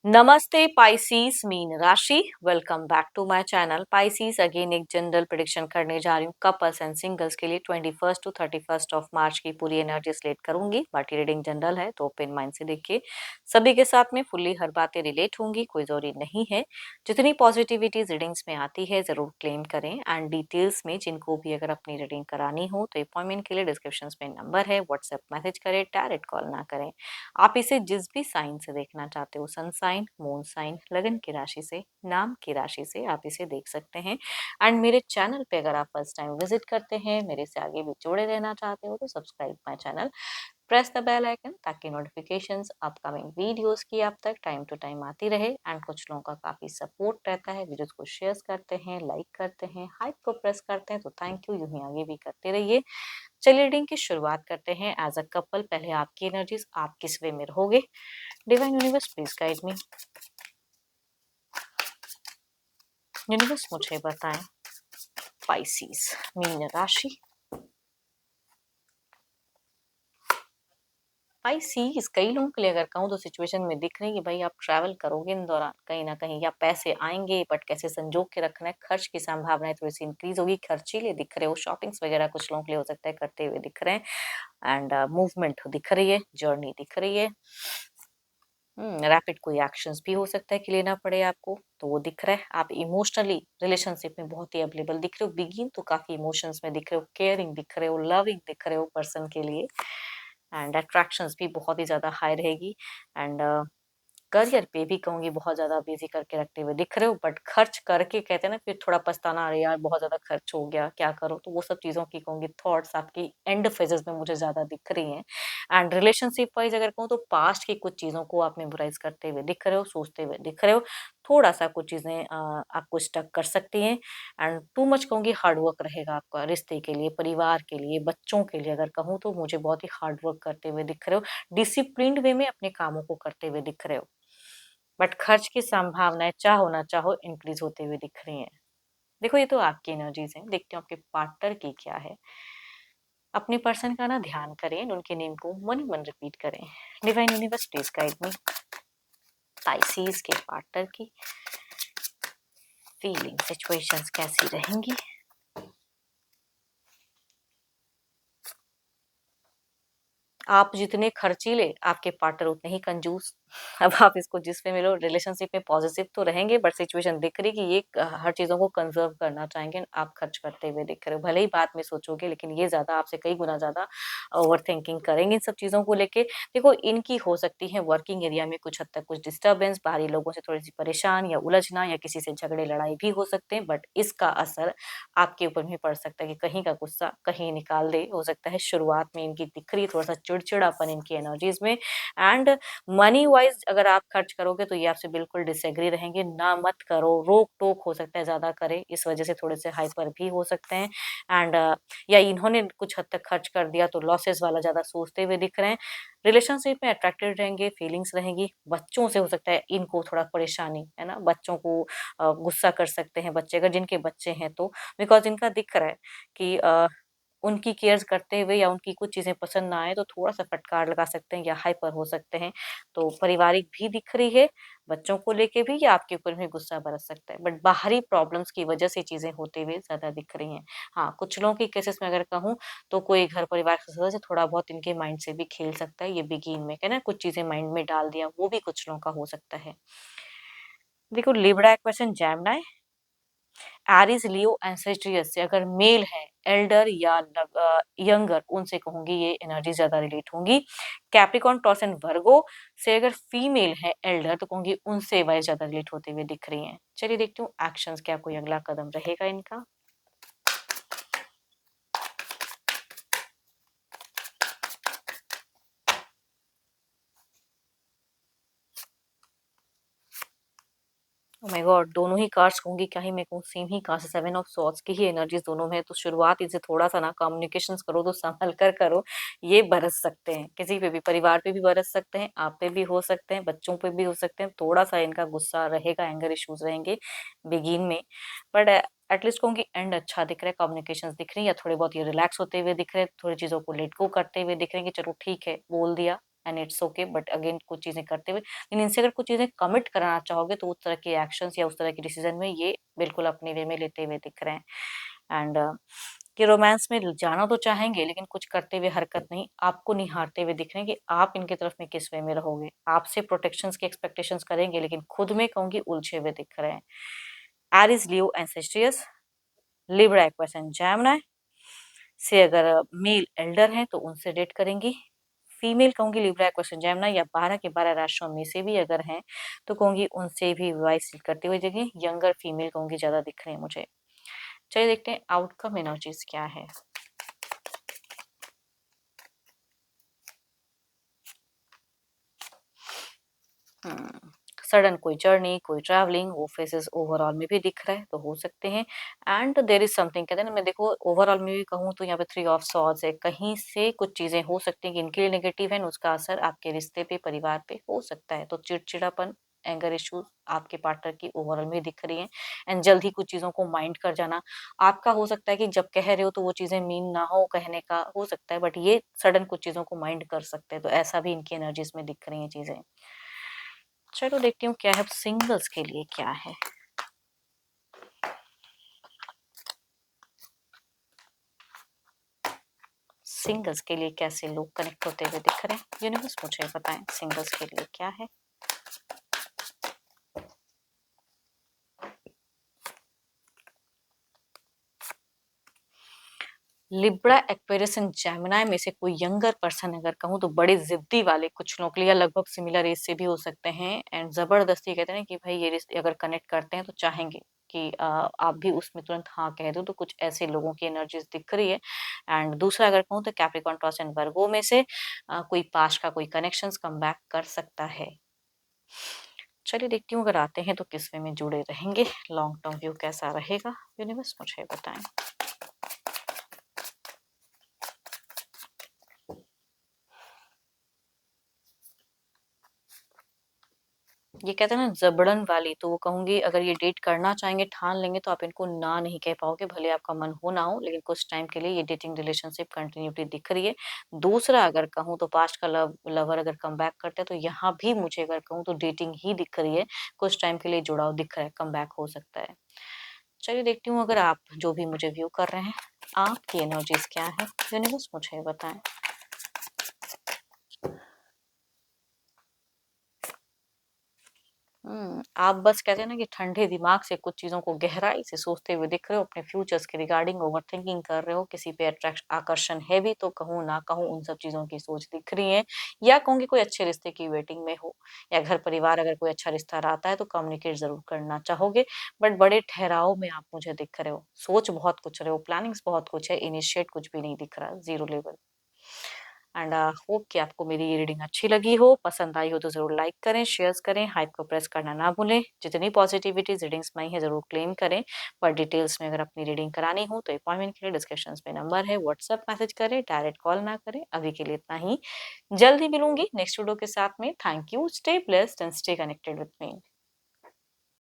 नमस्ते पाइसीस मीन राशि। Welcome back to my channel Pisces. Again एक जनरल प्रेडिक्शन करने जा रही हूँ कपल्स एंड सिंगल्स के लिए 21 टू 31 ऑफ मार्च की पूरी एनर्जी स्लेट करूंगी। बाकी रीडिंग जनरल है तो ओपन माइंड से देखिए। सभी के साथ में फुल्ली हर बातें रिलेट होंगी, कोई जरूरी नहीं है। जितनी पॉजिटिविटी रीडिंग्स में आती है जरूर क्लेम करें। एंड डिटेल्स में जिनको भी अगर अपनी रीडिंग करानी हो तो अपॉइंटमेंट के लिए डिस्क्रिप्शन में नंबर है, व्हाट्सएप मैसेज करें, डायरेक्ट कॉल ना करें। आप इसे जिस भी साइन से देखना चाहते हो, सन साइन, मून साइन, लगन की राशि से, नाम की राशि से आप इसे देख सकते हैं। एंड मेरे चैनल पे अगर आप फर्स्ट टाइम विजिट करते हैं, मेरे से आगे भी जुड़े रहना चाहते हो तो subscribe my channel, press the bell icon ताकि नोटिफिकेशंस अपकमिंग वीडियोस की आप तक टाइम टू टाइम आती रहे। एंड कुछ लोगों का काफी सपोर्ट रहता है, वीडियोस को शेयर करते हैं, लाइक करते हैं, हाइप को प्रेस करते हैं, तो थैंक यू, यूं ही आगे भी करते रहिए। चलिए रीडिंग की शुरुआत करते हैं। एज अ कपल पहले आपकी एनर्जीज, आप किस वे में रहोगे। Divine universe please guide me. Universe मुझे बताएं पाइसीस मीन राशि। पाइसीस कई लोगों के लिए अगर कहूँ तो सिचुएशन में दिख रही है भाई आप ट्रैवल करोगे इन दौरान कहीं ना कहीं, या पैसे आएंगे बट कैसे संजोग के रखना है। खर्च की संभावनाएं थोड़ी सी इंक्रीज होगी, खर्चीले दिख रहे हो, शॉपिंग्स वगैरह कुछ लोगों के लिए हो सकता है करते हुए दिख रहे हैं। एंड मूवमेंट दिख रही है, जर्नी दिख रही है। रैपिड कोई एक्शंस भी हो सकता है कि लेना पड़े आपको, तो वो दिख रहा है। आप इमोशनली रिलेशनशिप में बहुत ही अवेलेबल दिख रहे हो, बिगिन तो काफी इमोशंस में दिख रहे हो, केयरिंग दिख रहे हो, लविंग दिख रहे हो पर्सन के लिए। एंड अट्रैक्शंस भी बहुत ही ज्यादा हाई रहेगी। एंड करियर पे भी कहूंगी बहुत ज्यादा बिजी करके रखते हुए दिख रहे हो, बट खर्च करके कहते हैं ना फिर थोड़ा पछताना, अरे यार बहुत ज्यादा खर्च हो गया क्या करो, तो वो सब चीजों की कहूंगी थॉट्स आपकी एंड फेजेस में मुझे ज्यादा दिख रही हैं। एंड रिलेशनशिप वाइज अगर कहूँ तो पास्ट की कुछ चीजों को आप मेमोराइज करते हुए दिख रहे हो, सोचते हुए दिख रहे हो। थोड़ा सा कुछ चीजें आपको स्टक कर सकती हैं। एंड टू मच कहूंगी हार्ड वर्क रहेगा आपका रिश्ते के लिए, परिवार के लिए, बच्चों के लिए अगर कहूँ तो मुझे बहुत ही हार्ड वर्क करते हुए दिख रहे हो, डिसिप्लिन्ड वे में अपने कामों को करते हुए दिख रहे हो। बट खर्च की संभावनाएं चाहो ना चाहो इंक्रीज होते हुए दिख रही हैं। देखो ये तो आपकी एनर्जीज हैं, देखते हो आपके पार्टनर की क्या है। अपने पर्सन का ना ध्यान करें, उनके नेम को मन ही मन रिपीट करें। Divine universe please guide me. Pisces के पार्टनर की फीलिंग सिचुएशंस कैसी रहेंगी। आप जितने खर्चीले आपके पार्टनर उतने ही कंजूस। अब आप इसको जिसमें मिलो, रिलेशनशिप में पॉजिटिव तो रहेंगे बट सिचुएशन दिख रही कि ये हर चीजों को कंजर्व करना चाहेंगे, आप खर्च करते हुए दिख रहे हो। भले ही बात में सोचोगे लेकिन ये ज्यादा आपसे कई गुना ज्यादा ओवर थिंकिंग करेंगे इन सब चीजों को लेके। देखो इनकी हो सकती है वर्किंग एरिया में कुछ हद तक कुछ डिस्टर्बेंस, बाहरी लोगों से थोड़ी सी परेशान या उलझना, या किसी से झगड़े लड़ाई भी हो सकते हैं, बट इसका असर आपके ऊपर भी पड़ सकता है कि कहीं का गुस्सा कहीं निकाल दे। हो सकता है शुरुआत में इनकी दिख रही है थोड़ा सा चिड़चिड़ापन इनकी एनर्जीज में। एंड मनी वाइज अगर आप खर्च करोगे तो ये आपसे बिल्कुल डिसएग्री रहेंगे, ना मत करो, रोक टोक हो सकता है ज्यादा करे, इस वजह से थोड़े से हाइपर भी हो सकते हैं। एंड या इन्होंने कुछ हद तक खर्च कर दिया तो लॉसेस वाला ज्यादा सोचते हुए दिख रहे हैं। रिलेशनशिप में अट्रैक्टेड रहेंगे, फीलिंग्स रहेंगी। बच्चों से हो सकता है इनको थोड़ा परेशानी है ना, बच्चों को गुस्सा कर सकते हैं बच्चे, अगर जिनके बच्चे हैं तो। बिकॉज इनका दिख रहा है कि उनकी केयर करते हुए या उनकी कुछ चीजें पसंद ना आए तो थोड़ा सा फटकार लगा सकते हैं या हाइपर हो सकते हैं। तो पारिवारिक भी दिख रही है, बच्चों को लेके भी, या आपके ऊपर भी गुस्सा बरस सकता है, बट बाहरी प्रॉब्लम्स की वजह से चीजें होते हुए ज्यादा दिख रही हैं। हाँ कुछ लोगों के केसेस में अगर कहूँ तो कोई घर परिवार का सदस्य थोड़ा बहुत इनके माइंड से भी खेल सकता है, ये बिगिन में कहना कुछ चीजें माइंड में डाल दिया, वो भी कुछ लोगों का हो सकता है। देखो लिब्रा एक question, Jaimini, Aries, Leo and Sagittarius से अगर मेल है, एल्डर या यंगर, उनसे कहूंगी ये एनर्जी ज्यादा रिलेट होंगी। कैप्रिकॉन, टॉरस एंड वर्गो से अगर फीमेल है, एल्डर, तो कहूंगी उनसे वाइज ज्यादा रिलेट होते हुए दिख रही हैं। चलिए देखती हूँ एक्शंस क्या कोई अगला कदम रहेगा इनका। ओह माय गॉड, दोनों ही कार्ड्स होंगी, क्या ही मैं कहूँ, same he cards, seven of swords की ही एनर्जीज दोनों में है। तो शुरुआत इनसे थोड़ा सा ना कम्युनिकेशंस करो तो संभल कर करो। ये बरस सकते हैं किसी पे भी, परिवार पे भी बरस सकते हैं, आप पे भी हो सकते हैं, बच्चों पे भी हो सकते हैं। थोड़ा सा इनका गुस्सा रहेगा, एंगर इश्यूज रहेंगे बिगिन में, बट एटलीस्ट कहूँगी एंड अच्छा दिख रहा है, कम्युनिकेशन दिख रही है, या थोड़े बहुत ये रिलैक्स होते हुए दिख रहे हैं, थोड़ी चीजों को लेट गो करते हुए दिख रहे हैं कि चलो ठीक है बोल दिया, and it's okay, but again कुछ चीजें करते हुए, लेकिन इनसे अगर कुछ चीजें कमिट कराना चाहोगे तो उस तरह के एक्शंस या उस तरह के डिसीजन में ये बिल्कुल अपने वे में लेते हुए दिख रहे हैं। एंड कि रोमांस में जाना तो चाहेंगे लेकिन कुछ करते हुए हरकत नहीं, आपको निहारते हुए दिख रहे हैं कि आप इनके तरफ में किस वे में रहोगे। आपसे प्रोटेक्शंस की एक्सपेक्टेशंस करेंगे लेकिन खुद में कहूंगी उलझे हुए दिख रहे हैं। Aries, Leo and Sagittarius, Libra, Aquarius and Gemini से अगर मेल एल्डर हैं तो उनसे डेट करेंगी। फीमेल कहूंगी लिब्रा, एक्वेरियस एंड जेमिनी या 12 के 12 राशियों में से भी अगर हैं तो कहूंगी उनसे भी विवाह करते हुए देखिए, यंगर फीमेल कहूंगी ज्यादा दिख रहे हैं मुझे। चलिए देखते हैं आउटकम एनर्जीज क्या है। सडन कोई जर्नी, कोई ट्रैवलिंग, वो फेजेस ओवरऑल में भी दिख रहा है तो हो सकते हैं। एंड देयर इज समथिंग, कहते हैं ना, मैं देखो ओवरऑल में भी कहूँ तो यहाँ पे 3 ऑफ सॉर्ड्स है, कहीं से कुछ चीजें हो सकती हैं कि इनके लिए नेगेटिव है, उसका असर आपके रिश्ते पे, परिवार पे हो सकता है। तो चिड़चिड़ापन, एंगर इश्यूज आपके पार्टनर की ओवरऑल में दिख रही है। एंड जल्द ही कुछ चीजों को माइंड कर जाना आपका हो सकता है कि जब कह रहे हो तो वो चीजें मीन ना हो कहने का हो सकता है, बट ये सडन कुछ चीजों को माइंड कर सकते हैं, तो ऐसा भी इनकी एनर्जीज में दिख रही है चीजें। चलो देखती हूँ क्या है सिंगल्स के लिए क्या है। सिंगल्स के लिए कैसे लोग कनेक्ट होते हुए दिख रहे हैं, यूनिवर्स मुझे बताएं सिंगल्स के लिए क्या है। लिब्रा, एक्वेरियस एंड जेमिनी में से कोई यंगर पर्सन अगर कहूँ तो बड़े जिद्दी वाले कुछ लोग या लगभग सिमिलर एज से भी हो सकते हैं। एंड जबरदस्ती कहते हैं कि भाई ये रिश्ते अगर कनेक्ट करते हैं तो चाहेंगे कि आप भी उसमें तुरंत हाँ कह दो, तो कुछ ऐसे लोगों की एनर्जीज दिख रही है। एंड दूसरा अगर कहूँ तो कैप्रिकॉर्न, टॉरस एंड वर्गो में से कोई पास्ट का कोई कनेक्शंस कम बैक कर सकता है। चलिए देखती हूँ अगर आते हैं तो किस वे में जुड़े रहेंगे, लॉन्ग टर्म व्यू कैसा रहेगा, यूनिवर्स मुझे बताएं। ये कहते हैं ना जबरन वाली, तो वो कहूंगी अगर ये डेट करना चाहेंगे, ठान लेंगे तो आप इनको ना नहीं कह पाओगे, भले आपका मन हो ना हो, लेकिन कुछ टाइम के लिए ये डेटिंग रिलेशनशिप कंटिन्यूटी दिख रही है। दूसरा अगर कहूँ तो पास्ट का लवर अगर कम बैक करते हैं तो यहाँ भी मुझे अगर कहूँ तो डेटिंग ही दिख रही है, कुछ टाइम के लिए जुड़ाव दिख रहा है, कम बैक हो सकता है। चलिए देखती हूँ अगर आप जो भी मुझे व्यू कर रहे हैं आपकी एनर्जीज क्या है, यूनिवर्स मुझे बताएं। आप बस कहते हैं ना कि ठंडे दिमाग से कुछ चीजों को गहराई से सोचते हुए दिख रहे हो, अपने फ्यूचर्स के रिगार्डिंग ओवर थिंकिंग कर रहे हो, किसी पे अट्रैक्शन आकर्षण है भी तो कहूँ ना कहूँ उन सब चीजों की सोच दिख रही है। या कहूँगी कोई अच्छे रिश्ते की वेटिंग में हो, या घर परिवार अगर कोई अच्छा रिश्ता आता है तो कम्युनिकेट जरूर करना चाहोगे, बट बड़े ठहराव में आप मुझे दिख रहे हो, सोच बहुत कुछ रहे हो, प्लानिंग्स बहुत कुछ है, इनिशिएट कुछ भी नहीं दिख रहा, जीरो लेवल। एंड होप कि आपको मेरी ये रीडिंग अच्छी लगी हो, पसंद आई हो तो ज़रूर लाइक करें, शेयर्स करें, हाइप को प्रेस करना ना भूलें। जितनी पॉजिटिविटी रीडिंग्स में आई है ज़रूर क्लेम करें, पर डिटेल्स में अगर अपनी रीडिंग करानी हो तो अपॉइंटमेंट के लिए डिस्क्रिप्शन में नंबर है, व्हाट्सएप मैसेज करें, डायरेक्ट कॉल ना करें। अभी के लिए इतना ही, जल्द ही मिलूंगी नेक्स्ट वीडियो के साथ में। Thank you, stay blessed and stay connected with me.